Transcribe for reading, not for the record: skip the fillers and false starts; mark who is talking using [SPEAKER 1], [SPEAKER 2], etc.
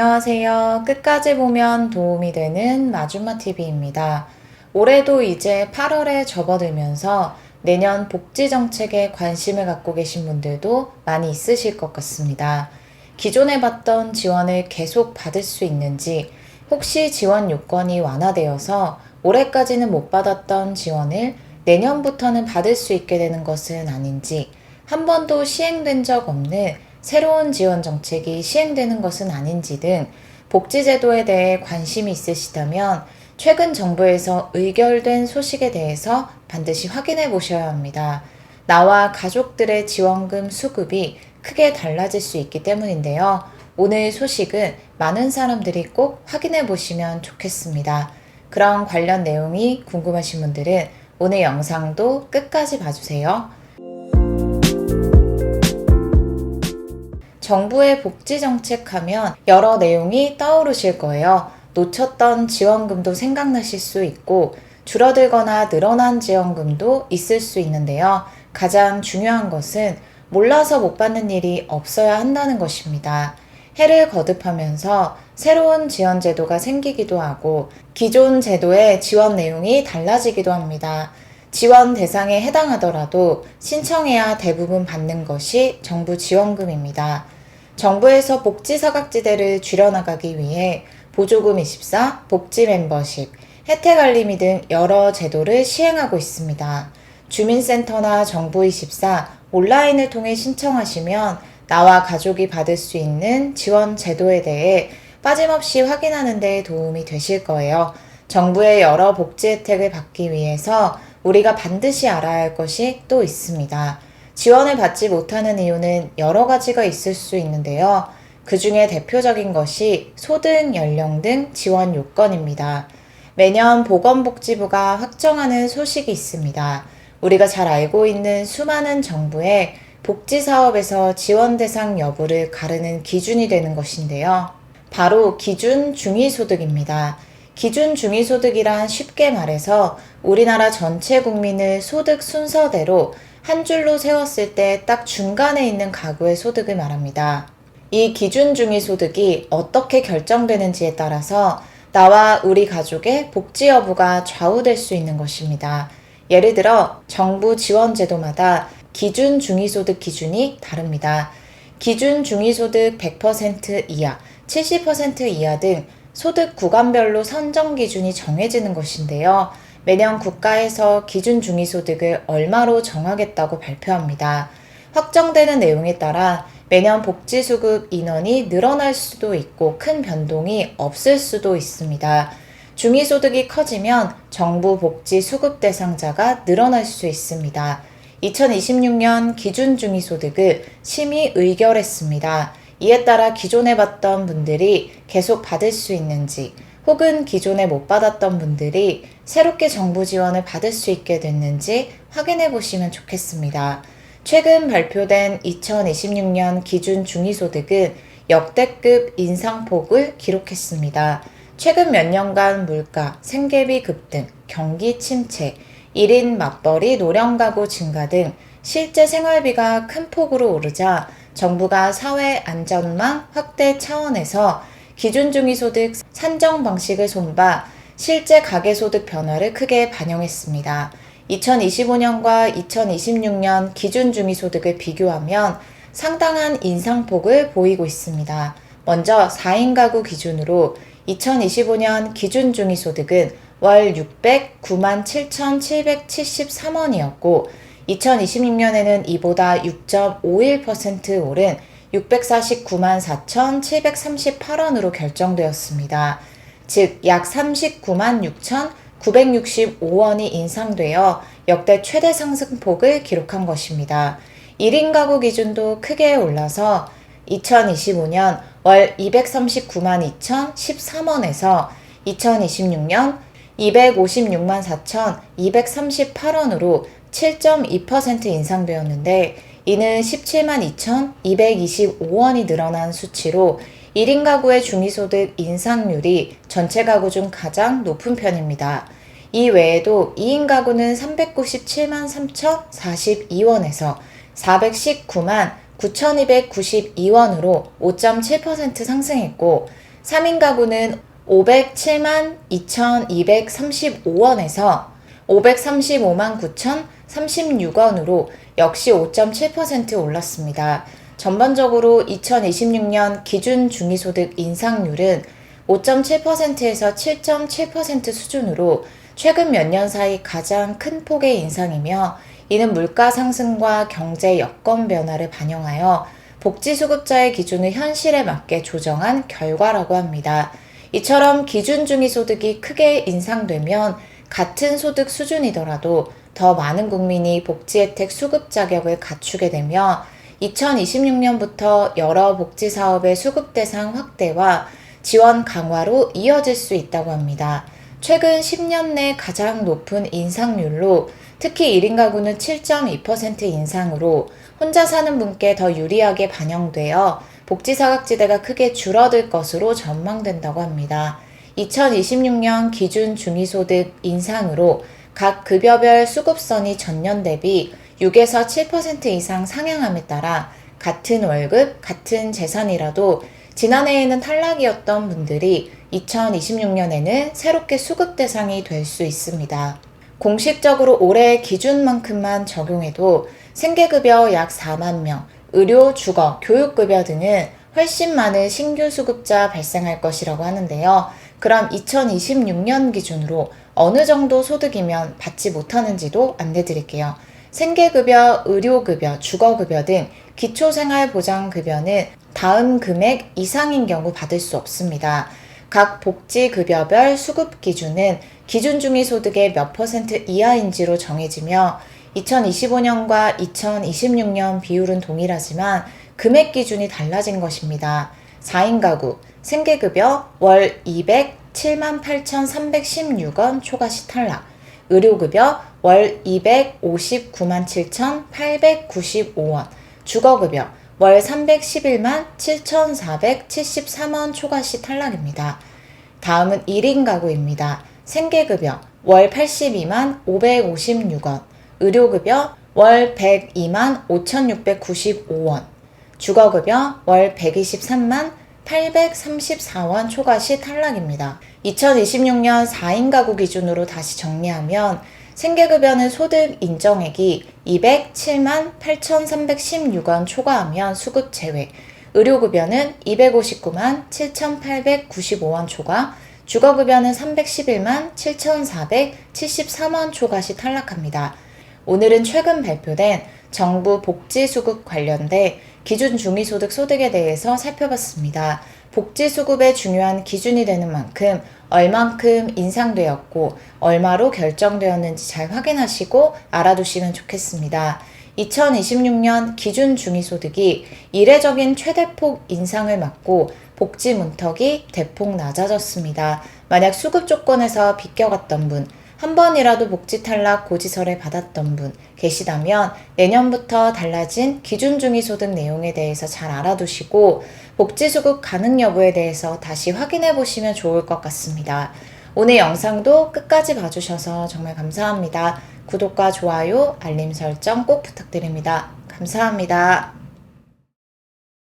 [SPEAKER 1] 안녕하세요. 끝까지 보면 도움이 되는 마줌마TV입니다. 올해도 이제 8월에 접어들면서 내년 복지 정책에 관심을 갖고 계신 분들도 많이 있으실 것 같습니다. 기존에 받던 지원을 계속 받을 수 있는지, 혹시 지원 요건이 완화되어서 올해까지는 못 받았던 지원을 내년부터는 받을 수 있게 되는 것은 아닌지, 한 번도 시행된 적 없는 새로운 지원 정책이 시행되는 것은 아닌지 등 복지제도에 대해 관심이 있으시다면 최근 정부에서 의결된 소식에 대해서 반드시 확인해 보셔야 합니다. 나와 가족들의 지원금 수급이 크게 달라질 수 있기 때문인데요. 오늘 소식은 많은 사람들이 꼭 확인해 보시면 좋겠습니다. 그런 관련 내용이 궁금하신 분들은 오늘 영상도 끝까지 봐주세요. 정부의 복지 정책 하면 여러 내용이 떠오르실 거예요. 놓쳤던 지원금도 생각나실 수 있고 줄어들거나 늘어난 지원금도 있을 수 있는데요. 가장 중요한 것은 몰라서 못 받는 일이 없어야 한다는 것입니다. 해를 거듭하면서 새로운 지원 제도가 생기기도 하고 기존 제도의 지원 내용이 달라지기도 합니다. 지원 대상에 해당하더라도 신청해야 대부분 받는 것이 정부 지원금입니다. 정부에서 복지 사각지대를 줄여나가기 위해 보조금 24, 복지 멤버십, 혜택 알림이 등 여러 제도를 시행하고 있습니다. 주민센터나 정부24 온라인을 통해 신청하시면 나와 가족이 받을 수 있는 지원 제도에 대해 빠짐없이 확인하는 데 도움이 되실 거예요. 정부의 여러 복지 혜택을 받기 위해서 우리가 반드시 알아야 할 것이 또 있습니다. 지원을 받지 못하는 이유는 여러 가지가 있을 수 있는데요. 그 중에 대표적인 것이 소득, 연령 등 지원 요건입니다. 매년 보건복지부가 확정하는 소식이 있습니다. 우리가 잘 알고 있는 수많은 정부의 복지사업에서 지원 대상 여부를 가르는 기준이 되는 것인데요. 바로 기준 중위소득입니다. 기준 중위소득이란 쉽게 말해서 우리나라 전체 국민을 소득 순서대로 한 줄로 세웠을 때 딱 중간에 있는 가구의 소득을 말합니다. 이 기준 중위소득이 어떻게 결정되는지에 따라서 나와 우리 가족의 복지 여부가 좌우될 수 있는 것입니다. 예를 들어 정부 지원 제도마다 기준 중위소득 기준이 다릅니다. 기준 중위소득 100% 이하, 70% 이하 등 소득 구간별로 선정 기준이 정해지는 것인데요. 매년 국가에서 기준 중위소득을 얼마로 정하겠다고 발표합니다. 확정되는 내용에 따라 매년 복지수급 인원이 늘어날 수도 있고 큰 변동이 없을 수도 있습니다. 중위소득이 커지면 정부 복지 수급 대상자가 늘어날 수 있습니다. 2026년 기준 중위소득을 심의 의결했습니다. 이에 따라 기존에 받던 분들이 계속 받을 수 있는지 혹은 기존에 못 받았던 분들이 새롭게 정부 지원을 받을 수 있게 됐는지 확인해 보시면 좋겠습니다. 최근 발표된 2026년 기준 중위소득은 역대급 인상폭을 기록했습니다. 최근 몇 년간 물가, 생계비 급등, 경기 침체, 1인 맞벌이 노령가구 증가 등 실제 생활비가 큰 폭으로 오르자 정부가 사회 안전망 확대 차원에서 기준 중위소득 산정 방식을 손봐 실제 가계소득 변화를 크게 반영했습니다. 2025년과 2026년 기준 중위소득을 비교하면 상당한 인상폭을 보이고 있습니다. 먼저 4인 가구 기준으로 2025년 기준 중위소득은 월 609만 7,773원이었고 2026년에는 이보다 6.51% 오른 649만 4,738원으로 결정되었습니다. 즉, 약 39만 6,965원이 인상되어 역대 최대 상승폭을 기록한 것입니다. 1인 가구 기준도 크게 올라서 2025년 월 239만 2,013원에서 2026년 256만 4,238원으로 7.2% 인상되었는데 이는 17만 2,225원이 늘어난 수치로 1인 가구의 중위소득 인상률이 전체 가구 중 가장 높은 편입니다. 이 외에도 2인 가구는 397만 3,042원에서 419만 9,292원으로 5.7% 상승했고 3인 가구는 507만 2,235원에서 535만 9,036원으로 역시 5.7% 올랐습니다. 전반적으로 2026년 기준 중위소득 인상률은 5.7%에서 7.7% 수준으로 최근 몇 년 사이 가장 큰 폭의 인상이며, 이는 물가 상승과 경제 여건 변화를 반영하여 복지수급자의 기준을 현실에 맞게 조정한 결과라고 합니다. 이처럼 기준 중위소득이 크게 인상되면 같은 소득 수준이더라도 더 많은 국민이 복지혜택 수급 자격을 갖추게 되며 2026년부터 여러 복지사업의 수급 대상 확대와 지원 강화로 이어질 수 있다고 합니다. 최근 10년 내 가장 높은 인상률로 특히 1인 가구는 7.2% 인상으로 혼자 사는 분께 더 유리하게 반영되어 복지사각지대가 크게 줄어들 것으로 전망된다고 합니다. 2026년 기준 중위소득 인상으로 각 급여별 수급선이 전년 대비 6에서 7% 이상 상향함에 따라 같은 월급, 같은 재산이라도 지난해에는 탈락이었던 분들이 2026년에는 새롭게 수급 대상이 될 수 있습니다. 공식적으로 올해의 기준만큼만 적용해도 생계급여 약 4만 명, 의료, 주거, 교육급여 등은 훨씬 많은 신규 수급자 발생할 것이라고 하는데요. 그럼 2026년 기준으로 어느 정도 소득이면 받지 못하는지도 안내드릴게요. 생계급여, 의료급여, 주거급여 등 기초생활보장급여는 다음 금액 이상인 경우 받을 수 없습니다. 각 복지급여별 수급 기준은 기준 중위소득의 몇 % 이하인지로 정해지며 2025년과 2026년 비율은 동일하지만 금액 기준이 달라진 것입니다. 4인 가구, 생계급여 월 207만 8,316원 초과시 탈락, 의료급여 월 259만 7,895원, 주거급여 월 311만 7,473원 초과시 탈락입니다. 다음은 1인 가구입니다. 생계급여 월 82만 556원, 의료급여 월 102만 5,695원, 주거급여 월 123만 834원 초과시 탈락입니다. 2026년 4인 가구 기준으로 다시 정리하면 생계급여는 소득 인정액이 207만 8,316원 초과하면 수급 제외, 의료급여는 259만 7,895원 초과, 주거급여는 311만 7,473원 초과시 탈락합니다. 오늘은 최근 발표된 정부 복지수급 관련돼 기준 중위소득 소득에 대해서 살펴봤습니다. 복지수급의 중요한 기준이 되는 만큼 얼만큼 인상되었고 얼마로 결정되었는지 잘 확인하시고 알아두시면 좋겠습니다. 2026년 기준 중위소득이 이례적인 최대폭 인상을 맞고 복지 문턱이 대폭 낮아졌습니다. 만약 수급 조건에서 비껴갔던 분, 한 번이라도 복지 탈락 고지서를 받았던 분 계시다면 내년부터 달라진 기준 중위소득 내용에 대해서 잘 알아두시고 복지수급 가능 여부에 대해서 다시 확인해 보시면 좋을 것 같습니다. 오늘 영상도 끝까지 봐주셔서 정말 감사합니다. 구독과 좋아요, 알림 설정 꼭 부탁드립니다. 감사합니다.